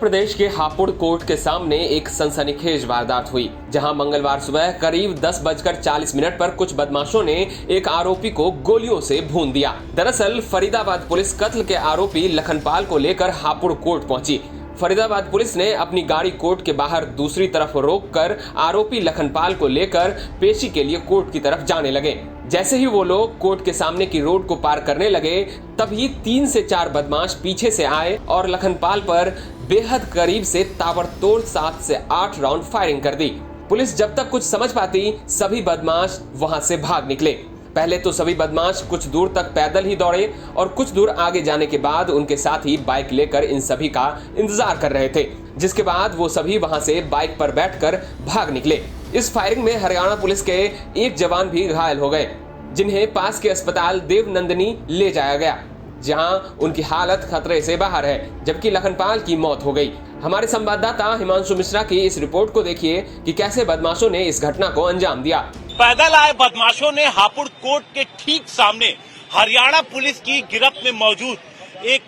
प्रदेश के हापुड़ कोर्ट के सामने एक सनसनीखेज वारदात हुई, जहां मंगलवार सुबह करीब 10:40 पर कुछ बदमाशों ने एक आरोपी को गोलियों से भून दिया। दरअसल फरीदाबाद पुलिस कत्ल के आरोपी लखनपाल को लेकर हापुड़ कोर्ट पहुंची। फरीदाबाद पुलिस ने अपनी गाड़ी कोर्ट के बाहर दूसरी तरफ रोककर आरोपी लखनपाल को लेकर पेशी के लिए कोर्ट की तरफ जाने लगे। जैसे ही वो लोग कोर्ट के सामने की रोड को पार करने लगे, तभी 3 से 4 बदमाश पीछे से आए और लखनपाल पर बेहद करीब से ताबड़तोड़ 7 से 8 राउंड फायरिंग कर दी। पुलिस जब तक कुछ समझ पाती, सभी बदमाश वहां से भाग निकले। पहले तो सभी बदमाश कुछ दूर तक पैदल ही दौड़े और कुछ दूर आगे जाने के बाद उनके साथी बाइक लेकर इन सभी का इंतजार कर रहे थे, जिसके बाद वो सभी वहां से बाइक पर बैठकर भाग निकले। इस फायरिंग में हरियाणा पुलिस के एक जवान भी घायल हो गए, जिन्हें पास के अस्पताल देवनंदिनी ले जाया गया, जहां उनकी हालत खतरे से बाहर है, जबकि लखनपाल की मौत हो गई। हमारे संवाददाता हिमांशु मिश्रा की इस रिपोर्ट को देखिए कि कैसे बदमाशों ने इस घटना को अंजाम दिया। पैदल आए बदमाशों ने हापुड़ कोर्ट के ठीक सामने हरियाणा पुलिस की गिरफ्त में मौजूद एक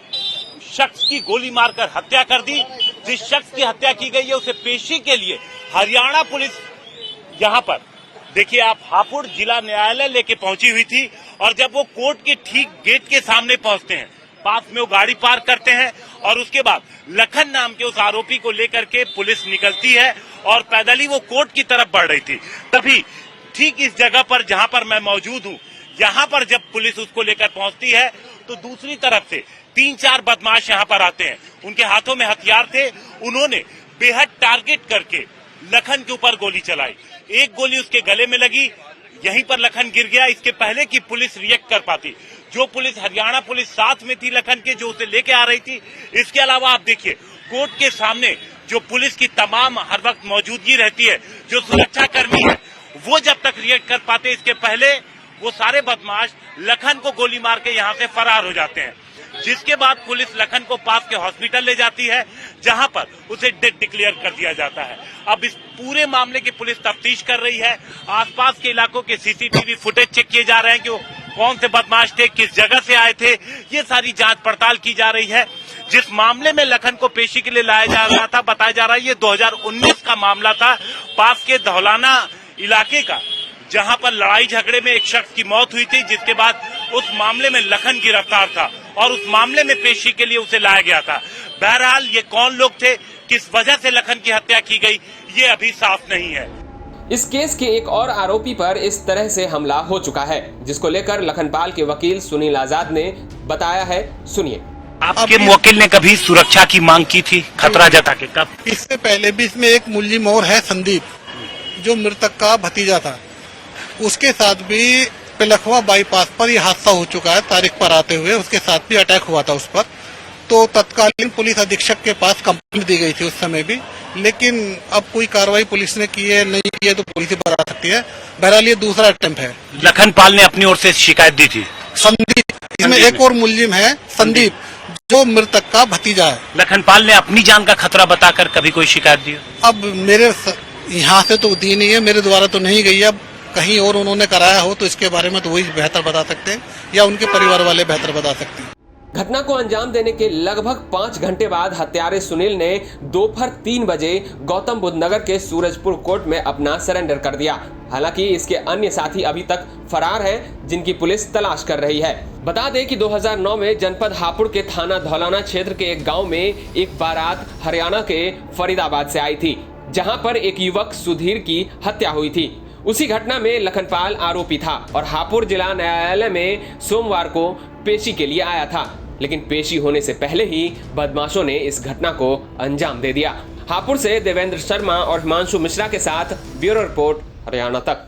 शख्स की गोली मारकर हत्या कर दी। जिस शख्स की हत्या की गई है उसे पेशी के लिए हरियाणा पुलिस यहाँ पर देखिए आप हापुड़ जिला न्यायालय लेके पहुंची हुई थी, और जब वो कोर्ट के ठीक गेट के सामने पहुंचते हैं, पास में वो गाड़ी पार्क करते हैं और उसके बाद लखन नाम के उस आरोपी को लेकर के पुलिस निकलती है और पैदल ही वो कोर्ट की तरफ बढ़ रही थी। तभी ठीक इस जगह पर जहां पर मैं मौजूद हूं, यहाँ पर जब पुलिस उसको लेकर पहुंचती है तो दूसरी तरफ से 3-4 बदमाश यहाँ पर आते हैं। उनके हाथों में हथियार थे। उन्होंने बेहद टारगेट करके लखन के ऊपर गोली चलाई। एक गोली उसके गले में लगी, यहीं पर लखन गिर गया। इसके पहले कि पुलिस रिएक्ट कर पाती, जो पुलिस हरियाणा पुलिस साथ में थी लखन के, जो उसे लेके आ रही थी। इसके अलावा आप देखिए कोर्ट के सामने जो पुलिस की तमाम हर वक्त मौजूदगी रहती है, जो सुरक्षा कर्मी है, वो जब तक रिएक्ट कर पाते, इसके पहले वो सारे बदमाश लखन को गोली मार के यहाँ से फरार हो जाते हैं। जिसके बाद पुलिस लखन को पास के हॉस्पिटल ले जाती है, जहां पर उसे डेड डिक्लेयर कर दिया जाता है। अब इस पूरे मामले की पुलिस तफ्तीश कर रही है। आसपास के इलाकों के सीसीटीवी फुटेज चेक किए जा रहे हैं कि वो कौन से बदमाश थे, किस जगह से आए थे, ये सारी जांच पड़ताल की जा रही है। जिस मामले में लखन को पेशी के लिए लाया जा रहा था, बताया जा रहा है ये 2019 का मामला था, पास के धौलाना इलाके का, जहां पर लड़ाई झगड़े में एक शख्स की मौत हुई थी, जिसके बाद उस मामले में लखन गिरफ्तार था और उस मामले में पेशी के लिए उसे लाया गया था। बहरहाल ये कौन लोग थे, किस वजह से लखन की हत्या की गई, ये अभी साफ नहीं है। इस केस के एक और आरोपी पर इस तरह से हमला हो चुका है, जिसको लेकर लखनपाल के वकील सुनील आजाद ने बताया है। सुनिए। आपके वकील ने कभी सुरक्षा की मांग की थी, खतरा जता के? कब? इससे पहले भी इसमें एक मुलजिम और है, संदीप, जो मृतक का भतीजा था। उसके साथ भी पिलखवा बाईपास पर यह हादसा हो चुका है। तारीख पर आते हुए उसके साथ भी अटैक हुआ था उस पर। तो तत्कालीन पुलिस अधीक्षक के पास कंप्लेंट दी गई थी उस समय भी, लेकिन अब कोई कार्रवाई पुलिस ने की है नहीं की है तो पुलिस बता सकती है। बहरहाल ये दूसरा अटेम्प्ट है। लखनपाल ने अपनी ओर से शिकायत दी थी। संदीप, इसमें एक और मुलजिम है, संदीप, जो मृतक का भतीजा है। लखनपाल ने अपनी जान का खतरा बताकर कभी कोई शिकायत दी? अब मेरे यहाँ से तो दी नहीं है, मेरे द्वारा तो नहीं गई है। अब कहीं और उन्होंने कराया हो तो इसके बारे में तो वही बेहतर बता सकते हैं, या उनके परिवार वाले बेहतर बता सकते हैं। घटना को अंजाम देने के लगभग 5 घंटे बाद हत्यारे सुनील ने दोपहर 3 बजे गौतम बुद्ध नगर के सूरजपुर कोर्ट में अपना सरेंडर कर दिया। हालांकि इसके अन्य साथी अभी तक फरार हैं, जिनकी पुलिस तलाश कर रही है। बता दें कि 2009 में जनपद हापुड़ के थाना धौलाना क्षेत्र के एक गाँव में एक बारात हरियाणा के फरीदाबाद से आई थी, जहाँ पर एक युवक सुधीर की हत्या हुई थी। उसी घटना में लखनपाल आरोपी था और हापुड़ जिला न्यायालय में सोमवार को पेशी के लिए आया था, लेकिन पेशी होने से पहले ही बदमाशों ने इस घटना को अंजाम दे दिया। हापुड़ से देवेंद्र शर्मा और हिमांशु मिश्रा के साथ ब्यूरो रिपोर्ट, हरियाणा तक।